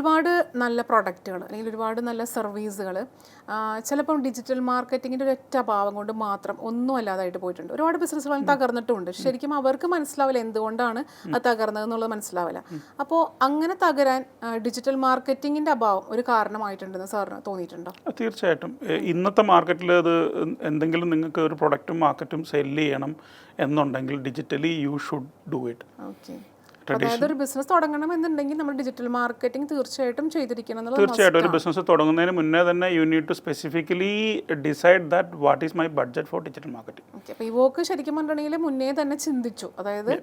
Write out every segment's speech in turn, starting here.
ഒരുപാട് നല്ല പ്രൊഡക്റ്റുകൾ അല്ലെങ്കിൽ ഒരുപാട് നല്ല സർവീസുകൾ ചിലപ്പം ഡിജിറ്റൽ മാർക്കറ്റിങ്ങിൻ്റെ ഒരൊറ്റ അഭാവം കൊണ്ട് മാത്രം ഒന്നും അല്ലാതായിട്ട് പോയിട്ടുണ്ട്. ഒരുപാട് ബിസിനസ്സുകൾ തകർന്നിട്ടുമുണ്ട്. ശരിക്കും അവർക്ക് മനസ്സിലാവില്ല എന്തുകൊണ്ടാണ് അത് തകർന്നതെന്നുള്ളത് മനസ്സിലാവില്ല. അപ്പോൾ അങ്ങനെ തകരാൻ ഡിജിറ്റൽ മാർക്കറ്റിങ്ങിൻ്റെ അഭാവം ഒരു കാരണമായിട്ടുണ്ടെന്ന് സാറിന് തോന്നിയിട്ടുണ്ടോ? തീർച്ചയായിട്ടും. ഇന്നത്തെ മാർക്കറ്റിൽ അത് എന്തെങ്കിലും നിങ്ങൾക്ക് ഒരു പ്രൊഡക്റ്റും മാർക്കറ്റും സെല്ല് ചെയ്യണം എന്നുണ്ടെങ്കിൽ digitally you should do it. Okay. അതായത് ഒരു ബിസിനസ് തുടങ്ങണം എന്നുണ്ടെങ്കിൽ നമ്മൾ ഡിജിറ്റൽ മാർക്കറ്റിംഗ് തീർച്ചയായിട്ടും ചെയ്തിരിക്കണം. തീർച്ചയായിട്ടും ഒരു ബിസിനസ് തുടങ്ങുന്നതിന് മുന്നേ തന്നെ you need to specifically decide that what is my budget for digital marketing. Okay. അപ്പോൾ ഇവോക്ക് ശരിക്കും പറഞ്ഞിട്ടുണ്ടെങ്കിൽ മുന്നേ തന്നെ ചിന്തിച്ചു. അതായത്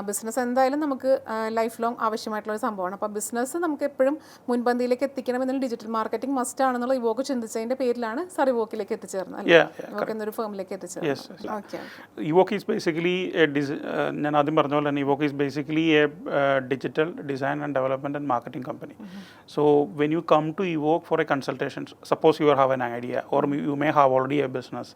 ബിസിനസ് എന്തായാലും നമുക്ക് ലൈഫ് ലോങ് ആവശ്യമായിട്ടുള്ള ഒരു സംഭവമാണ്. അപ്പോൾ ബിസിനസ് നമുക്ക് എപ്പോഴും മുൻപന്തിയിലേക്ക് എത്തിക്കണമെന്നുള്ള ഡിജിറ്റൽ മാർക്കറ്റിംഗ് മസ്റ്റ് ആണെന്നുള്ള ഇവോക്ക് ചിന്തിച്ചതിൻ്റെ പേരിലാണ് സാർ ഇവോക്കിലേക്ക് എത്തിച്ചേർന്നത്. ഇവോക്ക് എന്നൊരു ഫേമിലേക്ക് എത്തിച്ചേർന്നത്. ഓക്കെ. ഇവോക്ക് ഈസ് ബേസിക്കലി ഞാൻ ആദ്യം പറഞ്ഞ പോലെ തന്നെ Evoque is basically digital design and development and marketing company. So when you come to Evoke for a consultation, suppose you have an idea or you may have already a business,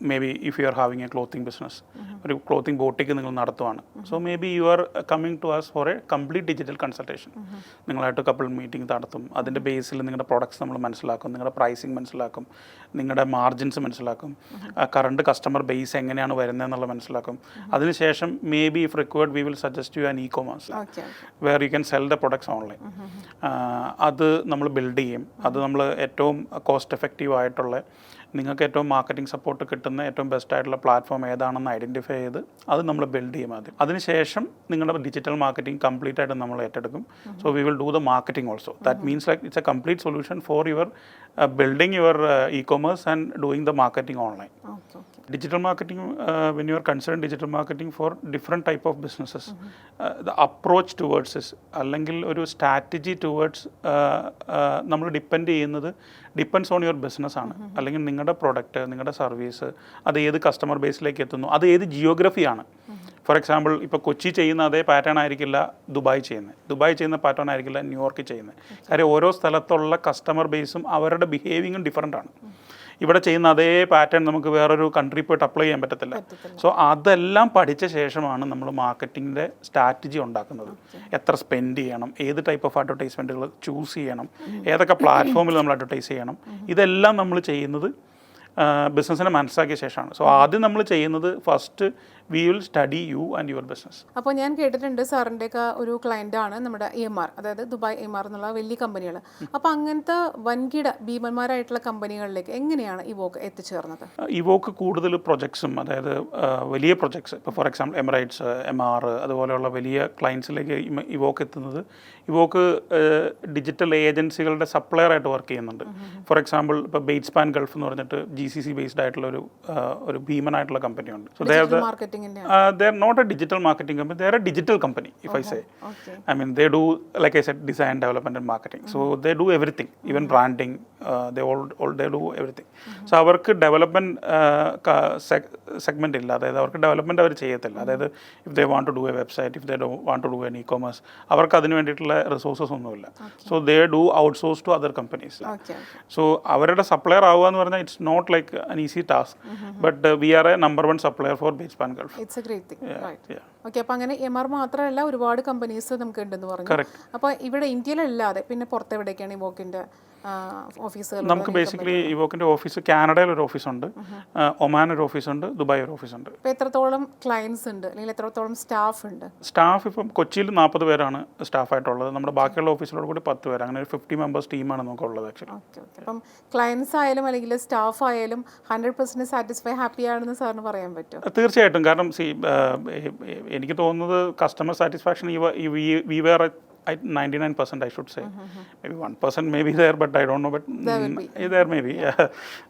maybe if you are having a clothing business, or clothing boutique നിങ്ങൾ നടത്തുവാണ്, so maybe you are coming to us for a complete digital consultation. നിങ്ങളായിട്ട് couple meeting നടത്തും. അതിൻ്റെ ബേസിൽ നിങ്ങളുടെ products നമ്മൾ മനസ്സിലാക്കും, നിങ്ങളുടെ pricing മനസ്സിലാക്കും, നിങ്ങളുടെ മാർജിൻസ് മനസ്സിലാക്കും, കറണ്ട് കസ്റ്റമർ ബേസ് എങ്ങനെയാണ് വരുന്നതെന്നുള്ളത് മനസ്സിലാക്കും. അതിനുശേഷം maybe if required we will suggest you an ecommerce where you can sell the products online. അത് നമ്മൾ ബിൽഡ് ചെയ്യും. അത് നമ്മൾ ഏറ്റവും കോസ്റ്റ് എഫക്റ്റീവ് ആയിട്ടുള്ള നിങ്ങൾക്ക് ഏറ്റവും മാർക്കറ്റിംഗ് സപ്പോർട്ട് കിട്ടുന്ന ഏറ്റവും ബെസ്റ്റ് ആയിട്ടുള്ള പ്ലാറ്റ്ഫോം ഏതാണെന്ന് ഐഡൻറ്റിഫൈ ചെയ്ത് അത് നമ്മൾ ബിൽഡ് ചെയ്യും ആദ്യം. അതിനുശേഷം നിങ്ങളുടെ ഡിജിറ്റൽ മാർക്കറ്റിംഗ് കംപ്ലീറ്റ് ആയിട്ട് നമ്മൾ ഏറ്റെടുക്കും. So we will do the marketing also. That means like it's A complete solution for your building your e-commerce and doing the marketing online. Okay. Digital marketing, when you are considering digital marketing for different type of businesses, the approach towards is അല്ലെങ്കിൽ ഒരു strategy towards നമ്മൾ depend ചെയ്യുന്നത് depends on your business ആണ്. അല്ലെങ്കിൽ നിങ്ങളുടെ product, നിങ്ങളുടെ service അത് ഏത് കസ്റ്റമർ ബേസിലേക്ക് എത്തുന്നു, അത് ഏത് ജിയോഗ്രഫിയാണ്. ഫോർ എക്സാമ്പിൾ ഇപ്പോൾ കൊച്ചി ചെയ്യുന്ന അതേ പാറ്റേൺ ആയിരിക്കില്ല ദുബായ് ചെയ്യുന്നത്, ദുബായ് ചെയ്യുന്ന പാറ്റേൺ ആയിരിക്കില്ല ന്യൂയോർക്ക് ചെയ്യുന്നത്. കാര്യം ഓരോ സ്ഥലത്തുള്ള കസ്റ്റമർ ബേസും അവരുടെ ബിഹേവിങ്ങും ഡിഫറെൻ്റ് ആണ്. ഇവിടെ ചെയ്യുന്ന അതേ പാറ്റേൺ നമുക്ക് വേറൊരു കൺട്രി പോയിട്ട് അപ്ലൈ ചെയ്യാൻ പറ്റത്തില്ല. സോ അതെല്ലാം പഠിച്ച ശേഷമാണ് നമ്മൾ മാർക്കറ്റിങ്ങിൻ്റെ സ്ട്രാറ്റജി ഉണ്ടാക്കുന്നത്. എത്ര സ്പെൻഡ് ചെയ്യണം, ഏത് ടൈപ്പ് ഓഫ് അഡ്വർടൈസ്മെൻറ്റുകൾ ചൂസ് ചെയ്യണം, ഏതൊക്കെ പ്ലാറ്റ്ഫോമിൽ നമ്മൾ അഡ്വർടൈസ് ചെയ്യണം, ഇതെല്ലാം നമ്മൾ ചെയ്യുന്നത് ബിസിനസ്സിനെ മനസ്സിലാക്കിയ ശേഷമാണ്. സോ ആദ്യം നമ്മൾ ചെയ്യുന്നത് first we will study you and your business. അപ്പോൾ ഞാൻ കേട്ടിട്ടുണ്ട് സാറിൻ്റെയൊക്കെ ഒരു ക്ലയൻ്റാണ് നമ്മുടെ EMR, അതായത് ദുബായ് EMR എന്നുള്ള വലിയ കമ്പനികൾ. അപ്പോൾ അങ്ങനത്തെ വൻകിട ഭീമന്മാരായിട്ടുള്ള കമ്പനികളിലേക്ക് എങ്ങനെയാണ് ഇവോക്ക് എത്തിച്ചേർന്നത്? ഇവോക്ക് കൂടുതൽ പ്രൊജക്ട്സും, അതായത് വലിയ പ്രൊജക്ട്സ്, ഇപ്പോൾ ഫോർ എക്സാമ്പിൾ എമിറേറ്റ്സ്, MR അതുപോലെയുള്ള വലിയ ക്ലയൻസിലേക്ക് ഇവോക്ക് എത്തുന്നത്. ഇവോക്ക് ഡിജിറ്റൽ ഏജൻസികളുടെ സപ്ലയറായിട്ട് വർക്ക് ചെയ്യുന്നുണ്ട്. ഫോർ എക്സാമ്പിൾ ഇപ്പോൾ ബെയ്റ്റ്സ്പാൻ ഗൾഫ് എന്ന് പറഞ്ഞിട്ട് GCC ബേസ്ഡ് ആയിട്ടുള്ള ഒരു ഭീമനായിട്ടുള്ള കമ്പനിയുണ്ട്. So they are not a digital marketing company, they are a digital company, if I say. I mean, they do, like I said, design, development and marketing. So they do everything, even branding, they do everything. So അവർക്ക് development segment ഇല്ല, അതായത് അവർക്ക് development അവർ ചെയ്യത്തില്ല. അതായത് if they want to do a website, if they want to do an ecommerce, അവർക്ക് അതിന് വേണ്ടിയിട്ടുള്ള റിസോഴ്സസ് ഒന്നുമില്ല. So they do outsource to other companies. So അവരുടെ സപ്ലയർ ആവുക എന്ന് പറഞ്ഞാൽ it's not like an easy task, but we are a number 1 supplier for ബെയ്റ്റ്സ്പാൻ Gulf. It's a great thing, right? Okay. അപ്പോൾ അങ്ങനെ EMR മാത്രമല്ല ഒരുപാട് കമ്പനീസ് നമുക്ക് ഉണ്ടെന്ന് പറഞ്ഞു. അപ്പോൾ ഇവിടെ ഇന്ത്യയിലല്ലാതെ പിന്നെ പുറത്തെവിടേക്കാണ് ഇവോക്കിൻ്റെ ഓഫീസുകൾ? നമുക്ക് ബേസിക്കലി ഇവോക്കിൻ്റെ ഓഫീസ് കാനഡയിൽ ഒരു ഓഫീസുണ്ട്, ഒമാൻ ഒരു ഓഫീസുണ്ട്, ദുബായ് ഒരു ഓഫീസുണ്ട്. ഇപ്പോൾ എത്രത്തോളം ക്ലയൻസ് ഉണ്ട് അല്ലെങ്കിൽ എത്രത്തോളം സ്റ്റാഫ് ഉണ്ട്? സ്റ്റാഫ് ഇപ്പം കൊച്ചിയിൽ 40 പേരാണ് സ്റ്റാഫായിട്ടുള്ളത്. നമ്മുടെ ബാക്കിയുള്ള ഓഫീസിലോട് കൂടി 10 പേര്, അങ്ങനെ ഒരു 50 മെമ്പേഴ്സ് ടീമാണ് നമുക്കുള്ളത് ആക്ച്വലി. ഓക്കെ. അപ്പം ക്ലയൻസ് ആയാലും അല്ലെങ്കിൽ സ്റ്റാഫ് ആയാലും 100% സാറ്റിസ്ഫൈ ഹാപ്പി ആണെന്ന് സാറിന് പറയാൻ പറ്റും? തീർച്ചയായിട്ടും. കാരണം എനിക്ക് തോന്നുന്നത് customer satisfaction we were at 99% I should say. Maybe 1% maybe there, but I don't know, but there may be.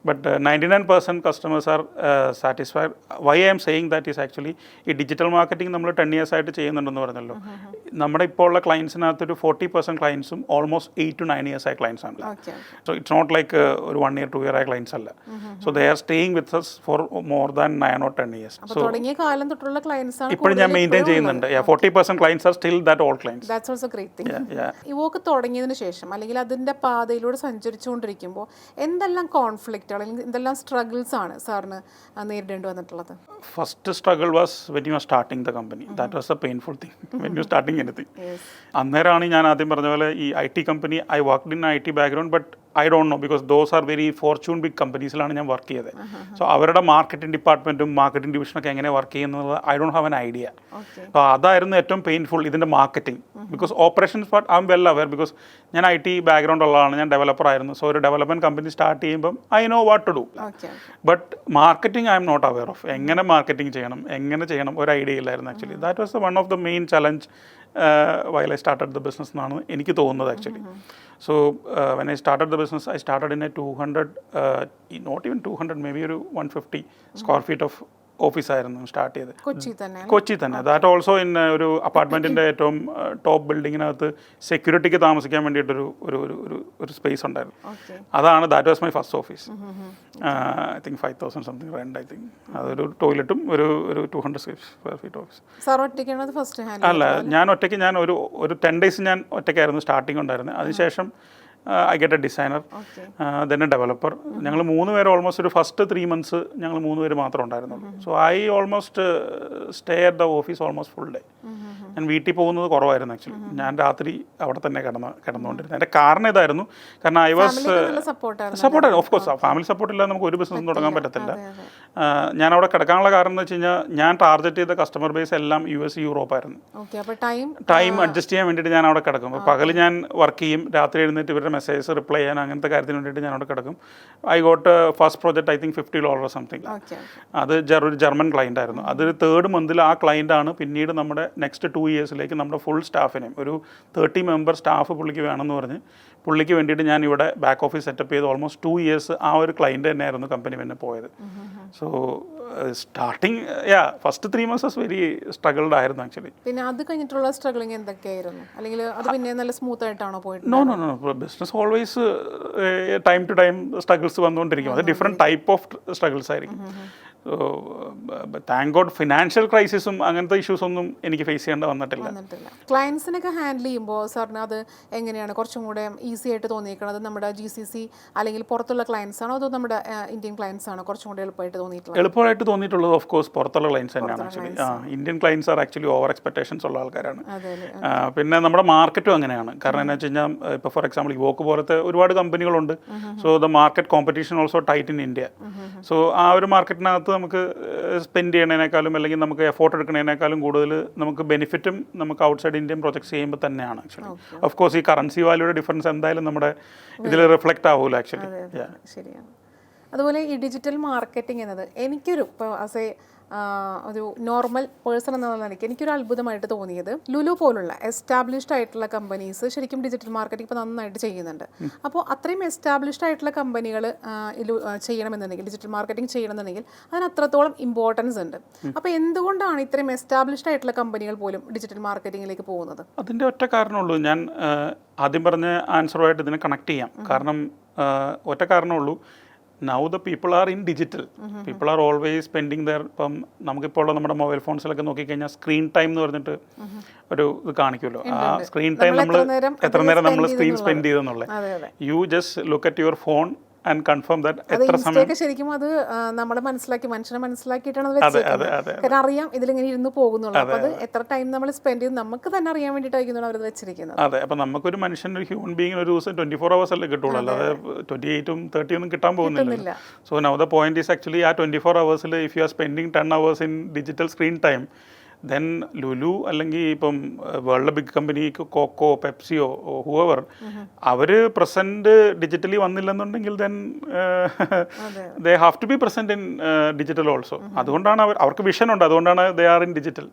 But 99% customers are satisfied. Why I am saying that is actually ഈ digital marketing നമ്മൾ 10 years ആയിട്ട് ചെയ്യുന്നുണ്ടെന്ന് പറഞ്ഞല്ലോ. നമ്മുടെ ഇപ്പോൾ ഉള്ള ക്ലയൻസിനകത്തൊരു 40% ക്ലയൻസും almost 8 to 9 years ആയ clients ആണ്. സോ ഇറ്റ്സ് നോട്ട് ലൈക്ക് ഒരു 1 year 2 year ആയ ക്ലയൻസ് അല്ല. So they are staying with us for more than 9 or 10 years. അപ്പോൾ തുടങ്ങിയ കാലം തൊട്ടുള്ള ക്ലയൻസ് ആണ് ഇപ്പോൾ ഞാൻ മെയിൻറ്റെയിൻ ചെയ്യുന്നുണ്ട്. 40% clients are still that old clients. That's also great. Great thing. Evoke തുടങ്ങിയതിന് ശേഷം അല്ലെങ്കിൽ അതിൻ്റെ പാതയിലൂടെ സഞ്ചരിച്ചുകൊണ്ടിരിക്കുമ്പോൾ എന്തെല്ലാം കോൺഫ്ലിക്റ്റുകൾ അല്ലെങ്കിൽ എന്തെല്ലാം സ്ട്രഗിൾസ് ആണ് സാറിന് നേരിടേണ്ടി വന്നിട്ടുള്ളത്? First struggle was when you are starting the company. That was a painful thing when you starting anything. അന്നേരമാണ് ഞാൻ ആദ്യം പറഞ്ഞ പോലെ ഈ IT company, I worked in IT background, but I don't know because those are very Fortune big കമ്പനീസിലാണ് ഞാൻ work ചെയ്തത്. So അവരുടെ മാർക്കറ്റിംഗ് ഡിപ്പാർട്ട്മെൻറ്റും മാർക്കറ്റിംഗ് ഡിവിഷനൊക്കെ എങ്ങനെ വർക്ക് ചെയ്യുന്നത് I don't have an idea. അപ്പോൾ അതായിരുന്നു ഏറ്റവും പെയിൻഫുൾ, ഇതിൻ്റെ marketing. Because operations part I'm well aware, because ഞാൻ IT ബാക്ക്ഗ്രൗണ്ട് ഉള്ളതാണ്, ഞാൻ ഡെവലപ്പർ ആയിരുന്നു. സോ ഒരു ഡെവലപ്മെൻറ്റ് കമ്പനി സ്റ്റാർട്ട് ചെയ്യുമ്പം I know what to do, but marketing I'm not aware of. എങ്ങനെ മാർക്കറ്റിംഗ് ചെയ്യണം ഒരു ഐഡിയ ഇല്ലായിരുന്നു actually. That was one of the main challenge while I started the business എന്നാണ് എനിക്ക് തോന്നുന്നത് actually. So when I started the business, I started in a 200, not even 200, maybe ഒരു 150 square feet of ഓഫീസായിരുന്നു start ചെയ്ത് കൊച്ചി തന്നെ. That also in ഒരു അപ്പാർട്ട്മെൻറ്റിൻ്റെ ഏറ്റവും top ബിൽഡിങ്ങിനകത്ത് സെക്യൂരിറ്റിക്ക് താമസിക്കാൻ വേണ്ടിയിട്ടൊരു ഒരു സ്പേസ് ഉണ്ടായിരുന്നു. അതാണ് that was my first office. I think 5,000 something rent. I think അതൊരു ടോയ്ലറ്റും ഒരു 200 സ്ക്വയർ ഫീറ്റ് ഓഫീസ്. അല്ല, ഞാൻ ഒരു 10 days ഞാൻ ഒറ്റയ്ക്കായിരുന്നു സ്റ്റാർട്ടിങ് ഉണ്ടായിരുന്നത്. അതിനുശേഷം I get a designer, then a developer. ഞങ്ങൾ 3 പേര് ഓൾമോസ്റ്റ് ഒരു ഫസ്റ്റ് 3 months ഞങ്ങൾ 3 പേര് മാത്രം ഉണ്ടായിരുന്നുള്ളൂ. So I almost stay at the office almost full day. ഞാൻ വീട്ടിൽ പോകുന്നത് കുറവായിരുന്നു ആക്ച്വലി. ഞാൻ രാത്രി അവിടെ തന്നെ കിടന്നുകൊണ്ടിരുന്നത്. എൻ്റെ കാരണം ഇതായിരുന്നു, കാരണം ഐ വാസ് സപ്പോർട്ടായിരുന്നു. ഓഫ് കോഴ്സ് ഫാമിലി സപ്പോർട്ട് ഇല്ലാതെ നമുക്ക് ഒരു ബിസിനസ്സും തുടങ്ങാൻ പറ്റത്തില്ല. ഞാൻ അവിടെ കിടക്കാനുള്ള കാരണം എന്ന് വെച്ച് കഴിഞ്ഞാൽ ഞാൻ ടാർഗറ്റ് ചെയ്ത കസ്റ്റമർ ബേസ് എല്ലാം US, യൂറോപ്പ് ആയിരുന്നു. ടൈം അഡ്ജസ്റ്റ് ചെയ്യാൻ വേണ്ടിയിട്ട് ഞാൻ അവിടെ കിടക്കും. അപ്പോൾ പകൽ ഞാൻ വർക്ക് ചെയ്യും, രാത്രി എഴുന്നേറ്റ് ഇവരുടെ മെസ്സേജസ് റിപ്ലൈ ചെയ്യാൻ അങ്ങനത്തെ കാര്യത്തിന് വേണ്ടിയിട്ട് ഞാൻ അവിടെ കിടക്കും. I got first project I think $50 something. അത് ഒരു ജർമ്മൻ ക്ലയൻ്റ് ആയിരുന്നു. അത് 3rd month ആ ക്ലയൻ്റാണ് പിന്നീട് നമ്മുടെ നെക്സ്റ്റ് 2 yearsലേക്ക് നമ്മുടെ ഫുൾ സ്റ്റാഫിനെയും ഒരു 30 member സ്റ്റാഫ് പുള്ളിക്ക് വേണമെന്ന് പറഞ്ഞ് പുള്ളിക്ക് വേണ്ടിയിട്ട് ഞാൻ ഇവിടെ ബാക്ക് ഓഫീസ് സെറ്റപ്പ് ചെയ്ത് ഓൾമോസ്റ്റ് 2 years ആ ഒരു ക്ലയൻറ്റ് തന്നെയായിരുന്നു കമ്പനി പിന്നെ പോയത്. So starting first 3 months very struggled ആയിരുന്നു ആക്ച്വലി. പിന്നെ അത് കഴിഞ്ഞിട്ടുള്ള സ്ട്രഗിളിങ് എന്തൊക്കെയായിരുന്നു? അല്ലെങ്കിൽ അത് പിന്നെ നല്ല സ്മൂത്ത് ആയിട്ടാണോ പോയിട്ട്? No business always time to time struggles വന്നുകൊണ്ടിരിക്കും. അത് ഡിഫറെൻറ്റ് ടൈപ്പ് ഓഫ് സ്ട്രഗിൾസ് ആയിരിക്കും. താങ്ക് ഗോഡ് ഫിനാൻഷ്യൽ ക്രൈസിസും അങ്ങനത്തെ ഇഷ്യൂസ് ഒന്നും എനിക്ക് ഫേസ് ചെയ്യേണ്ട വന്നിട്ടില്ല. ക്ലയൻസിനൊക്കെ ഹാൻഡിൽ ചെയ്യുമ്പോൾ സാറിന് അത് എങ്ങനെയാണ് കുറച്ചും കൂടെ ഈസി ആയിട്ട് തോന്നിയിരിക്കുന്നത്? നമ്മുടെ GCC അല്ലെങ്കിൽ പുറത്തുള്ള ക്ലയൻസ് ആണോ അതോ നമ്മുടെ ഇന്ത്യൻ ക്ലയൻസ് ആണോ കുറച്ചും കൂടെ എളുപ്പമായിട്ട് തോന്നിയിട്ടുള്ളത്? ഓഫ് കോഴ്സ് പുറത്തുള്ള ക്ലയൻസ് തന്നെയാണ് actually. Indian clients are actually over expectations ഉള്ള ആൾക്കാരാണ്. പിന്നെ നമ്മുടെ മാർക്കറ്റും അങ്ങനെയാണ്. കാരണം എന്താ വെച്ച് കഴിഞ്ഞാൽ ഇപ്പോൾ ഫോർ എക്സാമ്പിൾ ഇവോക്ക് പോലത്തെ ഒരുപാട് കമ്പനികളുണ്ട്. So the market competition also tight in India. So ആ ഒരു മാർക്കറ്റിനകത്ത് നമുക്ക് സ്പെൻഡ് ചെയ്യണതിനേക്കാളും അല്ലെങ്കിൽ നമുക്ക് എഫോർട്ട് എടുക്കുന്നതിനേക്കാളും കൂടുതൽ നമുക്ക് ബെനിഫിറ്റും നമുക്ക് ഔട്ട്സൈഡ് ഇന്ത്യൻ പ്രോജക്ട്സ് ചെയ്യുമ്പോൾ തന്നെയാണ് ആക്ച്വലി. ഓഫ് കോഴ്സ് ഈ കറൻസി വാല്യൂയുടെ ഡിഫറൻസ് എന്തായാലും നമ്മുടെ ഇതിൽ റിഫ്ലക്റ്റ് ആവുമല്ലോ ആക്ച്വലി. ശരിയാണ്. അതുപോലെ ഈ ഡിജിറ്റൽ മാർക്കറ്റിംഗ് എന്നത് എനിക്കൊരു ഇപ്പോൾ ആസ് എ ഒരു നോർമൽ പേഴ്സൺ എന്നുള്ള നിലയ്ക്ക് എനിക്കൊരു അത്ഭുതമായിട്ട് തോന്നിയത് ലുലു പോലുള്ള എസ്റ്റാബ്ലിഷ്ഡ് ആയിട്ടുള്ള കമ്പനീസ് ശരിക്കും ഡിജിറ്റൽ മാർക്കറ്റിംഗ് ഇപ്പോൾ നന്നായിട്ട് ചെയ്യുന്നുണ്ട്. അപ്പോൾ അത്രയും എസ്റ്റാബ്ലിഷ്ഡ് ആയിട്ടുള്ള കമ്പനികൾ ചെയ്യണമെന്നുണ്ടെങ്കിൽ ഡിജിറ്റൽ മാർക്കറ്റിംഗ് ചെയ്യണമെന്നുണ്ടെങ്കിൽ അതിന് അത്രത്തോളം ഇമ്പോർട്ടൻസ് ഉണ്ട്. അപ്പോൾ എന്തുകൊണ്ടാണ് ഇത്രയും എസ്റ്റാബ്ലിഷ്ഡ് ആയിട്ടുള്ള കമ്പനികൾ പോലും ഡിജിറ്റൽ മാർക്കറ്റിംഗിലേക്ക് പോകുന്നത്? അതിൻ്റെ ഒറ്റ കാരണമുള്ളൂ. ഞാൻ ആദ്യം പറഞ്ഞ ആൻസറുമായിട്ട് ഇതിനെ കണക്ട് ചെയ്യാം. കാരണം ഒറ്റ കാരണമുള്ളൂ, now the people are in digital. People are always spending their ഇപ്പം നമുക്കിപ്പോൾ നമ്മുടെ മൊബൈൽ ഫോൺസിലൊക്കെ നോക്കിക്കഴിഞ്ഞാൽ സ്ക്രീൻ ടൈം എന്ന് പറഞ്ഞിട്ട് ഒരു ഇത് കാണിക്കുമല്ലോ. ആ സ്ക്രീൻ ടൈം നമ്മൾ എത്ര നേരം നമ്മൾ സ്ക്രീൻ സ്പെൻഡ് ചെയ്തെന്നുള്ളത്. You just look at your phone and confirm that എത്ര സമയം ശരിക്കും അത് നമ്മുടെ മനുഷ്യനെ മനസ്സിലാക്കിയിട്ടാണ് അത് വെച്ചിരിക്കുന്നത്. കാരണം അറിയാം ഇതിലിങ്ങനെ ഇരുന്ന് പോകുന്നുള്ളൂ. അപ്പോൾ അത് എത്ര ടൈം നമ്മൾ സ്പെൻഡ് ചെയ്ത് നമുക്ക് തന്നെ അറിയാൻ വേണ്ടിയിട്ടായിരിക്കും അവർ വെച്ചിരിക്കുന്നത്. അതെ, അപ്പം നമുക്കൊരു മനുഷ്യൻ ഒരു ഹ്യൂമൻ ബീങ്ങിന് ഒരു ദിവസം 24 hours അല്ലേ കിട്ടുള്ളൂ, അല്ലാതെ 28 30 ഒന്നും കിട്ടാൻ പോകുന്നില്ല. So now the point is actually ആ 24 hours if you are spending 10 hours in digital screen time, then Lulu അല്ലെങ്കിൽ ഇപ്പം വേൾഡ് ബിഗ് കമ്പനി കോക്കോ പെപ്സിയോ ഹൂവർ അവർ പ്രസൻറ്റ് ഡിജിറ്റലി വന്നില്ലെന്നുണ്ടെങ്കിൽ then they have to be present in digital also. അതുകൊണ്ടാണ് അവർക്ക് vision ഉണ്ട്, അതുകൊണ്ടാണ് ദേ ആർ ഇൻ ഡിജിറ്റൽ.